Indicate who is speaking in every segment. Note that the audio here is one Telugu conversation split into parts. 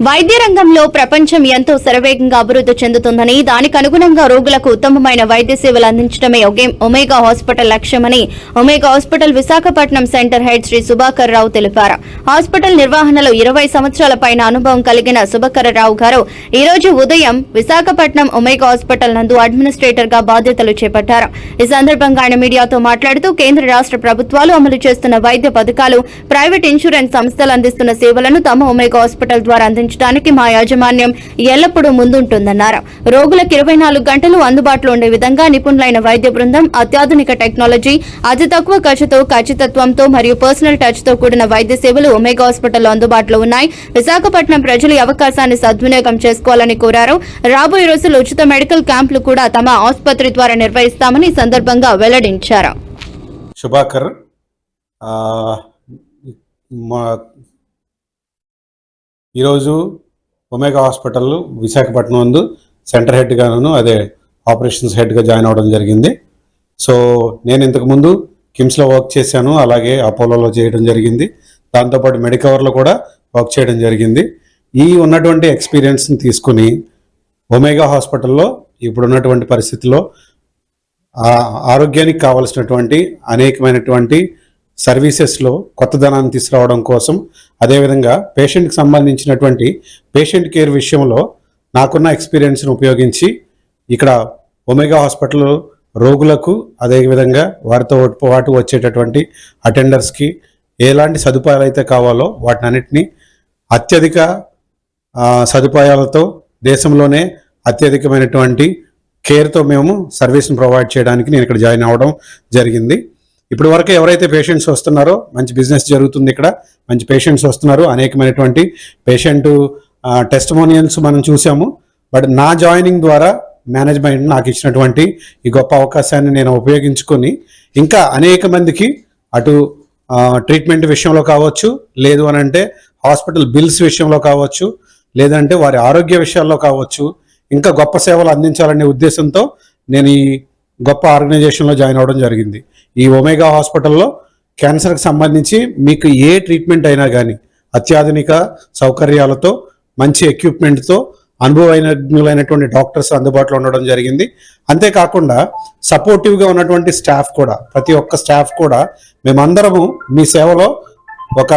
Speaker 1: వైద్య రంగంలో ప్రపంచం ఎంతో శరవేగంగా అభివృద్ధి చెందుతుందని, దానికి అనుగుణంగా రోగులకు ఉత్తమమైన వైద్య సేవలు అందించడమే ఒమేగా హాస్పిటల్ లక్ష్యమని Omega hospital Visakhapatnam centre head Shri Subhakar Rao తెలిపారు. హాస్పిటల్ నిర్వహణలో 20 సంవత్సరాల పైన అనుభవం కలిగిన సుభాకర్ రావు గారు ఈ రోజు ఉదయం విశాఖపట్నం ఒమేగా హాస్పిటల్ నందు అడ్మినిస్ట్రేటర్ గా బాధ్యతలు చేపట్టారు. ఈ సందర్భంగా ఆయన మీడియాతో మాట్లాడుతూ కేంద్ర రాష్ట్ర ప్రభుత్వాలు అమలు చేస్తున్న వైద్య పథకాలు, ప్రైవేట్ ఇన్సూరెన్స్ సంస్థలు అందిస్తున్న సేవలను తమ ఒమేగా హాస్పిటల్ ద్వారా అందించడానికి మా యాజమాన్యం ఎల్లప్పుడూ ముందుంటుందన్నారు. రోగులకు 24 గంటలు అందుబాటులో ఉండే విధంగా నిపుణులైన వైద్య బృందం, అత్యాధునిక టెక్నాలజీ, అతి తక్కువ ఖర్చుతో, ఖచ్చితత్వంతో మరియు పర్సనల్ టచ్ తో కూడిన వైద్య సేవలు ఒమేగా హాస్పిటల్లో అందుబాటులో ఉన్నాయి. విశాఖపట్నం ప్రజలు ఈ అవకాశాన్ని సద్వినియోగం చేసుకోవాలని కోరారు. రాబోయే రోజుల్లో ఉచిత మెడికల్ క్యాంపులు కూడా తమ ఆసుపత్రి ద్వారా నిర్వహిస్తామని ఈ సందర్భంగా వెల్లడించారు.
Speaker 2: సుభాకర్ ఈరోజు ఒమేగా హాస్పిటల్ విశాఖపట్నం నందు సెంటర్ హెడ్గాను, అదే ఆపరేషన్స్ హెడ్గా జాయిన్ అవ్వడం జరిగింది. సో నేను ఇంతకుముందు కిమ్స్లో వర్క్ చేశాను, అలాగే అపోలోలో చేయడం జరిగింది. దాంతోపాటు మెడికవర్లో కూడా వర్క్ చేయడం జరిగింది. ఈ ఉన్నటువంటి ఎక్స్పీరియన్స్ని తీసుకుని ఒమేగా హాస్పిటల్లో ఇప్పుడున్నటువంటి పరిస్థితుల్లో ఆరోగ్యానికి కావలసినటువంటి అనేకమైనటువంటి సర్వీసెస్లో కొత్తదనాన్ని తీసుకురావడం కోసం, అదేవిధంగా పేషెంట్కి సంబంధించినటువంటి పేషెంట్ కేర్ విషయంలో నాకున్న ఎక్స్పీరియన్స్ను ఉపయోగించి ఇక్కడ ఒమేగా హాస్పిటల్ రోగులకు, అదేవిధంగా వారితో పాటు వచ్చేటటువంటి అటెండర్స్కి ఎలాంటి సదుపాయాలు అయితే కావాలో వాటిని అన్నిటినీ అత్యధిక సదుపాయాలతో, దేశంలోనే అత్యధికమైనటువంటి కేర్తో మేము సర్వీస్ని ప్రొవైడ్ చేయడానికి నేను ఇక్కడ జాయిన్ అవ్వడం జరిగింది. ఇప్పటి వరకు ఎవరైతే పేషెంట్స్ వస్తున్నారో మంచి బిజినెస్ జరుగుతుంది, ఇక్కడ మంచి పేషెంట్స్ వస్తున్నారు, అనేకమైనటువంటి పేషెంట్ టెస్టిమోనియల్స్ మనం చూసాము. బట్ నా జాయినింగ్ ద్వారా మేనేజ్మెంట్ నాకు ఇచ్చినటువంటి ఈ గొప్ప అవకాశాన్ని నేను ఉపయోగించుకొని ఇంకా అనేక మందికి అటు ట్రీట్మెంట్ విషయంలో కావచ్చు, లేదు అని అంటే హాస్పిటల్ బిల్స్ విషయంలో కావచ్చు, లేదంటే వారి ఆరోగ్య విషయాల్లో కావచ్చు, ఇంకా గొప్ప సేవలు అందించాలనే ఉద్దేశంతో నేను ఈ గొప్ప ఆర్గనైజేషన్లో జాయిన్ అవ్వడం జరిగింది. ఈ ఒమేగా హాస్పిటల్లో క్యాన్సర్కి సంబంధించి మీకు ఏ ట్రీట్మెంట్ అయినా కానీ అత్యాధునిక సౌకర్యాలతో, మంచి ఎక్విప్మెంట్తో, అనుభవజ్ఞులైనటువంటి డాక్టర్స్ అందుబాటులో ఉండడం జరిగింది. అంతేకాకుండా సపోర్టివ్గా ఉన్నటువంటి స్టాఫ్ కూడా, ప్రతి ఒక్క స్టాఫ్ కూడా మేమందరము మీ సేవలో ఒక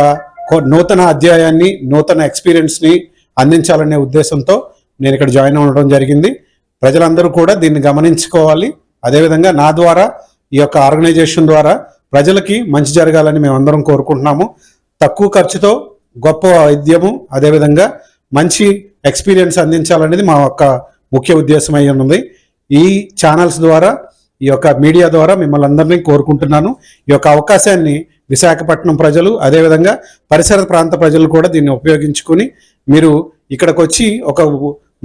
Speaker 2: నూతన అధ్యాయాన్ని, నూతన ఎక్స్పీరియన్స్ని అందించాలనే ఉద్దేశంతో నేను ఇక్కడ జాయిన్ అవ్వడం జరిగింది. ప్రజలందరూ కూడా దీన్ని గమనించుకోవాలి. అదేవిధంగా నా ద్వారా, ఈ యొక్క ఆర్గనైజేషన్ ద్వారా ప్రజలకి మంచి జరగాలని మేమందరం కోరుకుంటున్నాము. తక్కువ ఖర్చుతో గొప్ప వైద్యము, అదేవిధంగా మంచి ఎక్స్పీరియన్స్ అందించాలనేది మా యొక్క ముఖ్య ఉద్దేశం అయి ఉన్నది. ఈ ఛానల్స్ ద్వారా, ఈ యొక్క మీడియా ద్వారా మిమ్మల్ని అందరినీ కోరుకుంటున్నాను. ఈ యొక్క అవకాశాన్ని విశాఖపట్నం ప్రజలు, అదేవిధంగా పరిసర ప్రాంత ప్రజలు కూడా దీన్ని ఉపయోగించుకొని మీరు ఇక్కడికి వచ్చి ఒక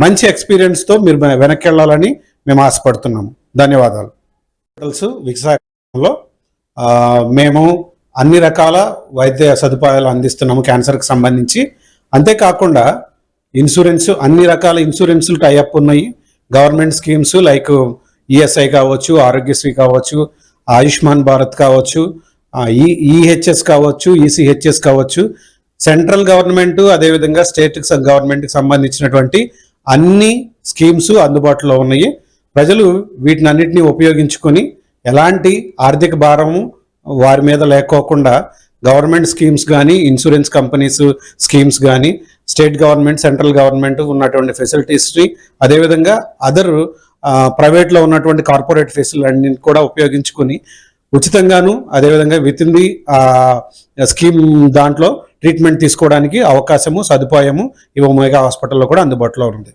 Speaker 2: మంచి ఎక్స్పీరియన్స్తో మీరు వెనక్కి వెళ్ళాలని మేము ఆశపడుతున్నాము. ధన్యవాదాలు. విశాఖపట్నంలో మేము అన్ని రకాల వైద్య సదుపాయాలు అందిస్తున్నాము క్యాన్సర్కి సంబంధించి. అంతేకాకుండా ఇన్సూరెన్స్, అన్ని రకాల ఇన్సూరెన్స్లు టైఅప్ ఉన్నాయి. గవర్నమెంట్ స్కీమ్స్ లైక్ ఈఎస్ఐ కావచ్చు, ఆరోగ్యశ్రీ కావచ్చు, ఆయుష్మాన్ భారత్ కావచ్చు, ఈహెచ్ఎస్ కావచ్చు, ఈసీహెచ్ఎస్ కావచ్చు, సెంట్రల్ గవర్నమెంట్, అదేవిధంగా స్టేట్ గవర్నమెంట్కి సంబంధించినటువంటి అన్ని స్కీమ్స్ అందుబాటులో ఉన్నాయి. ప్రజలు వీటిని అన్నిటినీ ఉపయోగించుకొని ఎలాంటి ఆర్థిక భారము వారి మీద లేకోకుండా గవర్నమెంట్ స్కీమ్స్ కానీ, ఇన్సూరెన్స్ కంపెనీస్ స్కీమ్స్ కానీ, స్టేట్ గవర్నమెంట్, సెంట్రల్ గవర్నమెంట్ ఉన్నటువంటి ఫెసిలిటీస్ని, అదేవిధంగా అదర్ ప్రైవేట్లో ఉన్నటువంటి కార్పొరేట్ ఫెసిలిటీని కూడా ఉపయోగించుకొని ఉచితంగాను, అదేవిధంగా విత్ ఇన్ ది స్కీమ్ దాంట్లో ట్రీట్మెంట్ తీసుకోవడానికి అవకాశము, సదుపాయము ఈ ఒమేగా హాస్పిటల్లో కూడా అందుబాటులో ఉంది.